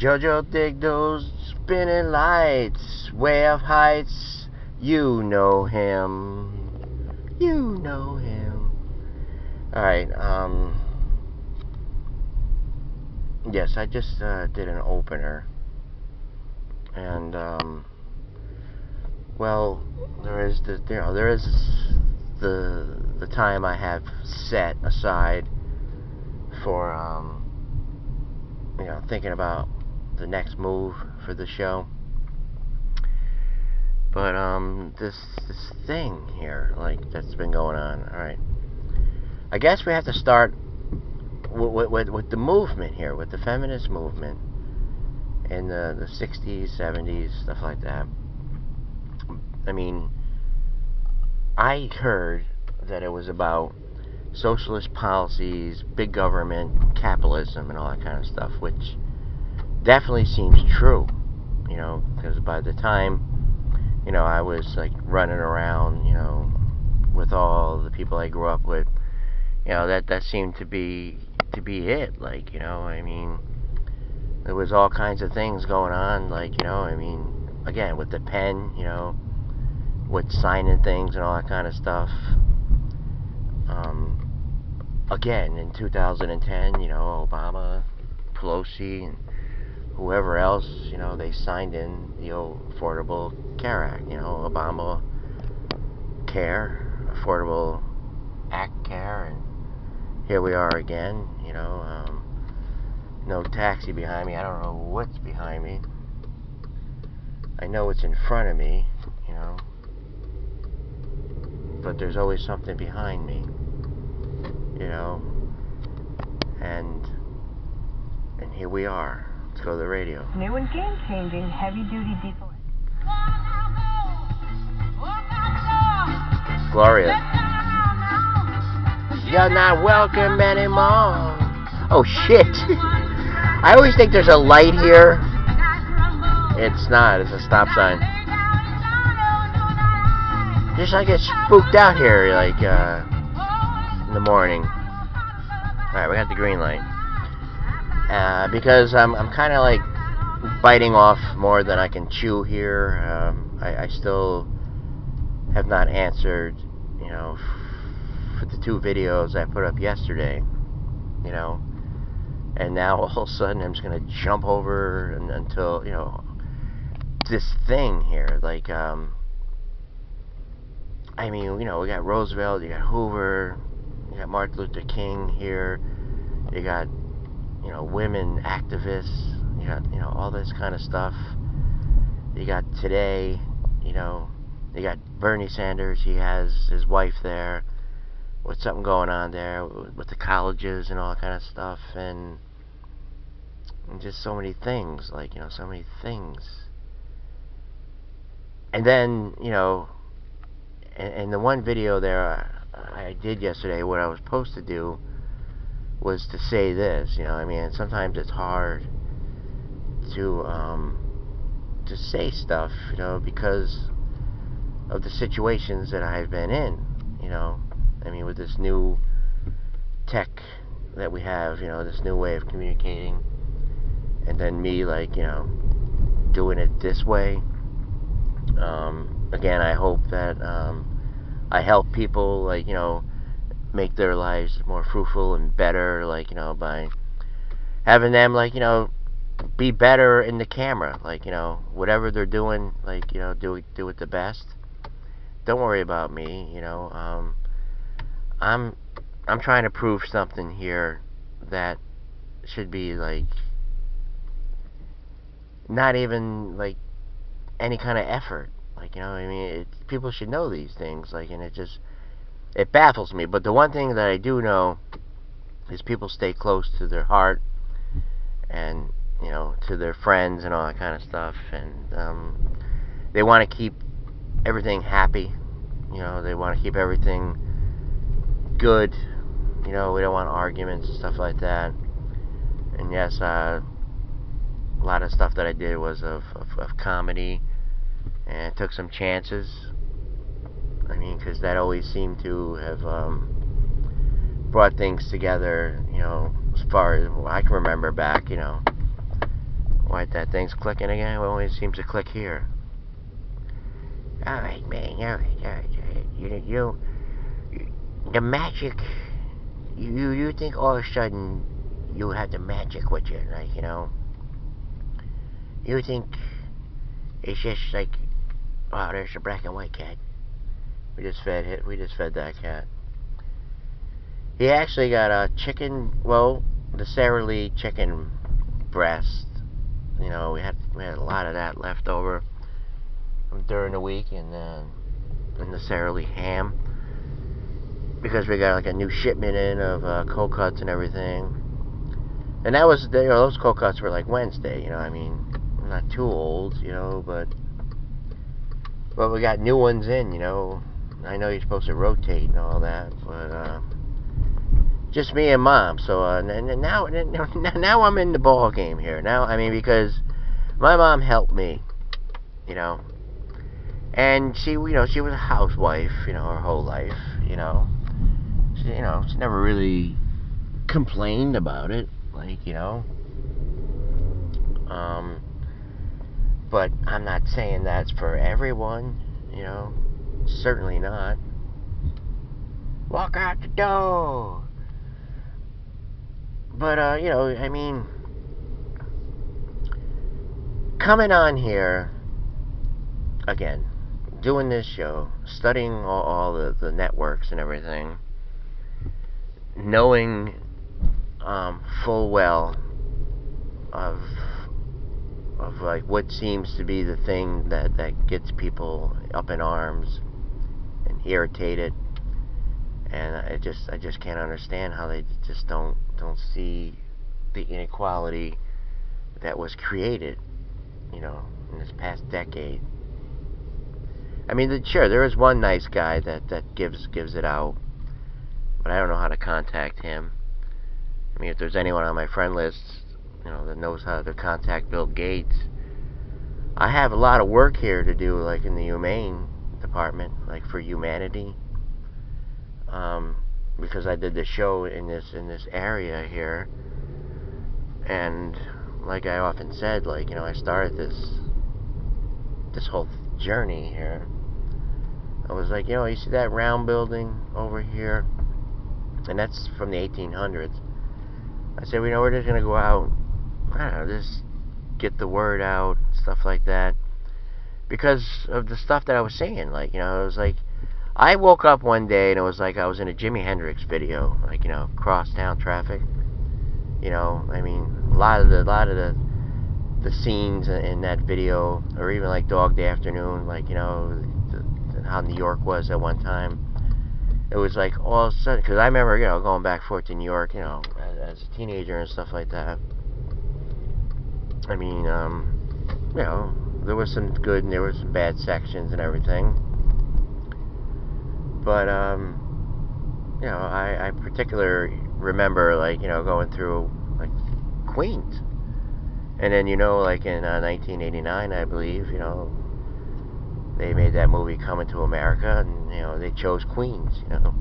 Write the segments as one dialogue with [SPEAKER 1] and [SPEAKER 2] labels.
[SPEAKER 1] Jojo dig those spinning lights, way of heights. You know him. You know him. Alright, yes, I just did an opener. And, well, there is the time I have set aside for, thinking about the next move for the show. But this thing here, like, that's been going on. All right, I guess we have to start with the movement here, with the feminist movement in the 60s, 70s, stuff like that. I mean, I heard that it was about socialist policies, big government, capitalism, and all that kind of stuff, which definitely seems true, because by the time, I was like running around, with all the people I grew up with, that seemed to be it, like, I mean, there was all kinds of things going on, like, I mean, again, with the pen, with signing things and all that kind of stuff. Again, in 2010, Obama, Pelosi, and whoever else, they signed in the Affordable Care Act, Obama Care, Affordable Act Care, and here we are again, no taxi behind me. I don't know what's behind me. I know it's in front of me, but there's always something behind me, and here we are. Let's go to the radio.
[SPEAKER 2] New and game-changing heavy-duty diesel.
[SPEAKER 1] Gloria. You're not welcome anymore. Oh shit! I always think there's a light here. It's not. It's a stop sign. Just I get spooked out here, like in the morning. All right, we got the green light. Because I'm kind of like biting off more than I can chew here. I still have not answered, for the 2 videos I put up yesterday, and now all of a sudden I'm just gonna jump over until this thing here, like I mean, we got Roosevelt, you got Hoover, you got Martin Luther King here, you got women activists, you got all this kind of stuff. You got today, you got Bernie Sanders. He has his wife there with something going on there with the colleges and all that kind of stuff, and just so many things, like, so many things. And then, in the one video there I did yesterday, what I was supposed to do was to say this, I mean, sometimes it's hard to say stuff, because of the situations that I've been in, I mean, with this new tech that we have, this new way of communicating, and then me, like, doing it this way. Again, I hope that I help people, like, make their lives more fruitful and better, like, by having them, like, be better in the camera, like, whatever they're doing, like, do it the best. Don't worry about me, I'm trying to prove something here that should be, like, not even, like, any kind of effort, like, I mean, people should know these things, like, and it baffles me. But the one thing that I do know is people stay close to their heart and, to their friends and all that kind of stuff, and they want to keep everything happy, they want to keep everything good, we don't want arguments and stuff like that. And yes, a lot of stuff that I did was of comedy, and took some chances. I mean, because that always seemed to have brought things together, as far as I can remember back, Why, that thing's clicking again? It always seems to click here. Alright, man, alright. You, the magic, you think all of a sudden you have the magic with you, like, you know? You think it's just like, wow, there's a black and white cat. We just fed that cat. He actually got a chicken, well, the Sara Lee chicken breast. You know, we had a lot of that left over during the week, and the Sara Lee ham, because we got like a new shipment in of cold cuts and everything. And that was, you know, those cold cuts were like Wednesday. You know, I mean, I'm not too old, you know, but we got new ones in. You know, I know you're supposed to rotate and all that, but just me and Mom. So now I'm in the ball game here. Now, I mean, because my mom helped me, you know, and she was a housewife, you know, her whole life, you know. She never really complained about it, like, you know. But I'm not saying that's for everyone, you know. Certainly not. Walk out the door. But, you know, I mean, coming on here, again, doing this show, studying all the networks and everything, knowing full well of like what seems to be the thing that gets people up in arms and irritated, and I just can't understand how they just don't see the inequality that was created, you know, in this past decade. I mean, sure, there is one nice guy that gives it out, but I don't know how to contact him. I mean, if there's anyone on my friend list, you know, that knows how to contact Bill Gates. I have a lot of work here to do, like in the humane department, like for humanity, because I did the show in this area here, and like I often said, like, you know, I started this whole journey here. I was like, you know, you see that round building over here, and that's from the 1800s. I said, well, you know, we're just gonna go out, I don't know, just get the word out, stuff like that, because of the stuff that I was saying. Like, you know, it was like, I woke up one day and it was like I was in a Jimi Hendrix video, like, you know, crosstown traffic. You know, I mean, a lot of the scenes in that video, or even like Dog Day Afternoon, like, you know, how New York was at one time. It was like all of a sudden, because I remember, you know, going back forth to New York, you know, as a teenager and stuff like that. I mean, you know, there was some good and there was some bad sections and everything. But, you know, I particularly remember, like, you know, going through, like, Queens. And then, you know, like in 1989, I believe, you know, they made that movie Coming to America, and, you know, they chose Queens, you know.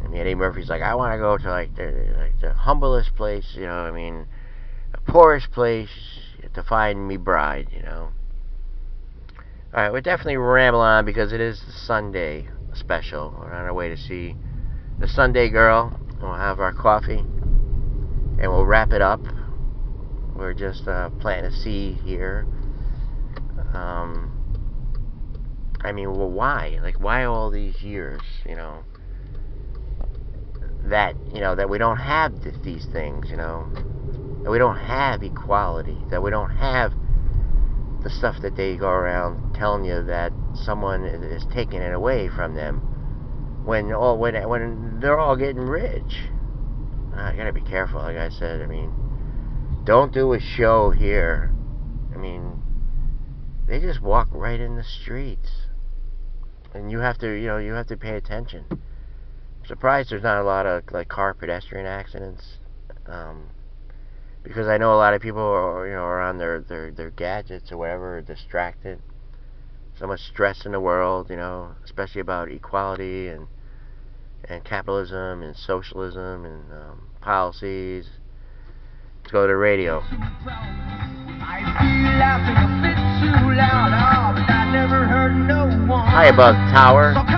[SPEAKER 1] And Eddie Murphy's like, I want to go to, like the humblest place, you know, I mean, the poorest place to find me bride, you know. Alright, we're definitely rambling on because it is the Sunday special. We're on our way to see the Sunday Girl. We'll have our coffee, and we'll wrap it up. We're just planting a seed here. I mean, well, why? Like, why all these years, you know, that, you know, that we don't have these things, you know, that we don't have equality, that we don't have the stuff that they go around telling you that someone is taking it away from them when they're all getting rich. I gotta be careful, like I said. I mean, don't do a show here. I mean, they just walk right in the streets, and you have to, you know, you have to pay attention. I'm surprised there's not a lot of like car pedestrian accidents, because I know a lot of people are, you know, are on their gadgets or whatever, distracted. So much stress in the world, you know, especially about equality and capitalism and socialism and policies. Let's go to the radio. High above tower.